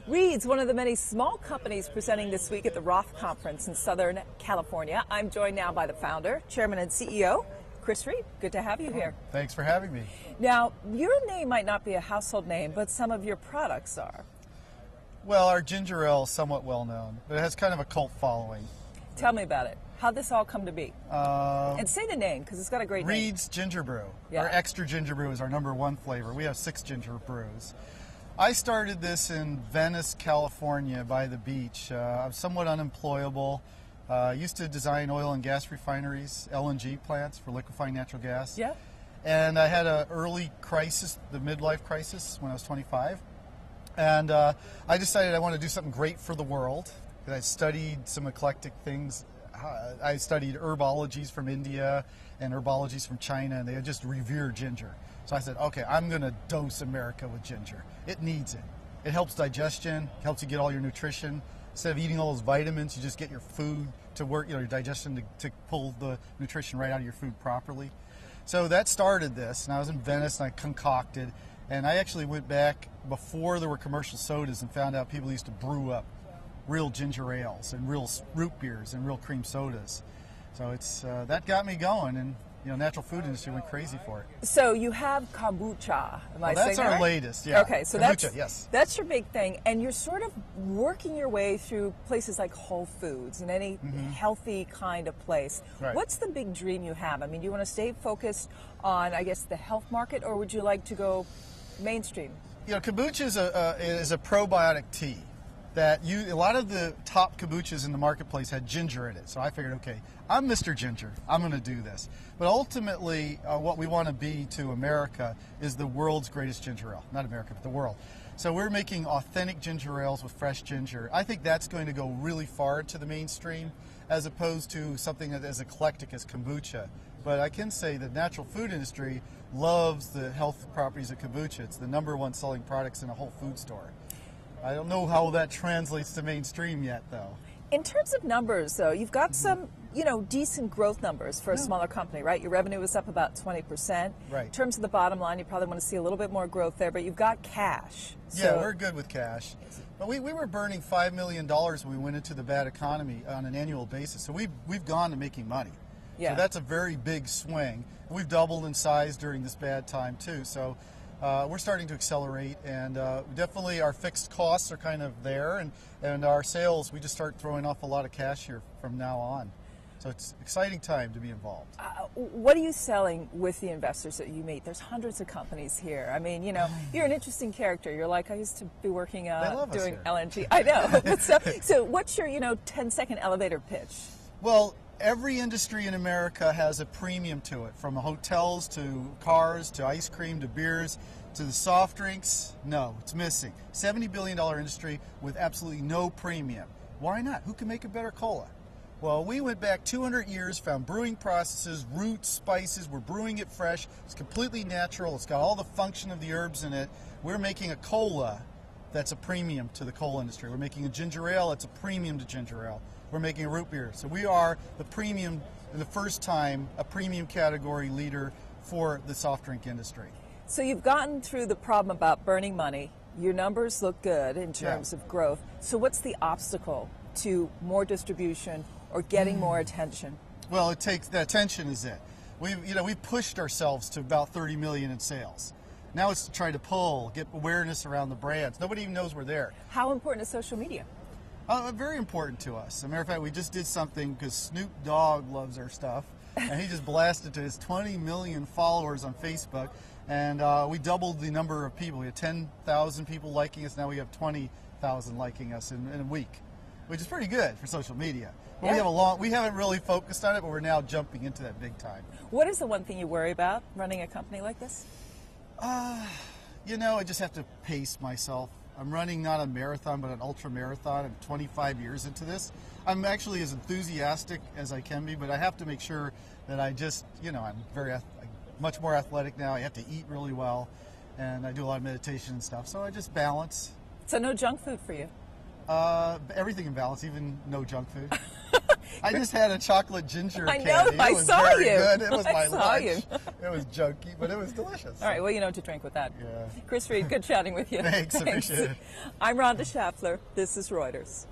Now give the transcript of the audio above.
REIT's one of the many small companies presenting this week at the ROTH conference in Southern California. I'm joined now by the founder, chairman and CEO, Chris Reed. Good to have you here. Thanks for having me. Now, your name might not be a household name, but some of your products are. Well, our ginger ale is somewhat well known, but it has kind of a cult following. Tell me about it. How'd this all come to be? And say the name, because it's got a great name. Reed's Ginger Brew. Yeah. Our extra ginger brew is our #1 flavor. We have 6 ginger brews. I started this in Venice, California by the beach. I'm somewhat unemployable. Used to design oil and gas refineries, LNG plants for liquefying natural gas. Yeah. And I had an early crisis, the midlife crisis, when I was 25. And I decided I wanted to do something great for the world. And I studied some eclectic things. I studied herbologies from India and herbologies from China, and they just revere ginger. So I said, okay, I'm going to dose America with ginger. It needs it. It helps digestion, helps you get all your nutrition. Instead of eating all those vitamins, you just get your food to work, your digestion to pull the nutrition right out of your food properly. So that started this, and I was in Venice, and I concocted, and I actually went back before there were commercial sodas and found out people used to brew up real ginger ales and real root beers and real cream sodas. So it's that got me going, and natural food industry went crazy for it. So you have kombucha. Am I saying that's that our right? latest, yeah. Okay, so kombucha, that's your big thing, and you're sort of working your way through places like Whole Foods and any healthy kind of place. Right. What's the big dream you have? I mean, do you want to stay focused on, I guess, the health market, or would you like to go mainstream? Kombucha is a probiotic tea that a lot of the top kombuchas in the marketplace had ginger in it. So I figured, okay, I'm Mr. Ginger. I'm going to do this. But ultimately, what we want to be to America is the world's greatest ginger ale. Not America, but the world. So we're making authentic ginger ales with fresh ginger. I think that's going to go really far to the mainstream, as opposed to something that as eclectic as kombucha. But I can say the natural food industry loves the health properties of kombucha. It's the #1 selling products in a Whole Food store. I don't know how that translates to mainstream yet, though. In terms of numbers, though, you've got some, decent growth numbers for a smaller company, right? Your revenue was up about 20%. Right. In terms of the bottom line, you probably want to see a little bit more growth there, but you've got cash. Yeah, we're good with cash. But we were burning $5 million when we went into the bad economy on an annual basis. So we've gone to making money. Yeah. So that's a very big swing. We've doubled in size during this bad time, too. So we're starting to accelerate, and definitely our fixed costs are kind of there, and our sales, we just start throwing off a lot of cash here from now on. So it's an exciting time to be involved. What are you selling with the investors that you meet? There's hundreds of companies here. I mean, you're an interesting character. You're like, I used to be working doing LNG. I know. So what's your 10-second elevator pitch? Well, every industry in America has a premium to it, from hotels to cars to ice cream to beers to the soft drinks. No, it's missing. $70 billion industry with absolutely no premium. Why not? Who can make a better cola? Well, we went back 200 years, found brewing processes, roots, spices. We're brewing it fresh. It's completely natural. It's got all the function of the herbs in it. We're making a cola that's a premium to the cola industry. We're making a ginger ale that's a premium to ginger ale. We're making a root beer. So we are the premium, the first time, a premium category leader for the soft drink industry. So you've gotten through the problem about burning money. Your numbers look good in terms of growth. So what's the obstacle to more distribution or getting more attention? Well, the attention is it. We've pushed ourselves to about 30 million in sales. Now it's to try to get awareness around the brands. Nobody even knows we're there. How important is social media? Very important to us. As a matter of fact, we just did something because Snoop Dogg loves our stuff, and he just blasted to his 20 million followers on Facebook, and we doubled the number of people. We had 10,000 people liking us. Now we have 20,000 liking us in a week, which is pretty good for social media. But we haven't really focused on it, but we're now jumping into that big time. What is the one thing you worry about running a company like this? I just have to pace myself. I'm running not a marathon, but an ultra marathon. I'm 25 years into this. I'm actually as enthusiastic as I can be, but I have to make sure that I just, I'm much more athletic now. I have to eat really well, and I do a lot of meditation and stuff. So I just balance. So no junk food for you? Everything in balance, even no junk food. I just had a chocolate ginger I candy. know, I it was saw very you. good. It was I my saw lunch. you. It was junky, but it was delicious. All right, well, you know what to drink with that. Yeah. Chris Reed, good chatting with you. Thanks, appreciate it. I'm Rhonda Schaffler. This is Reuters.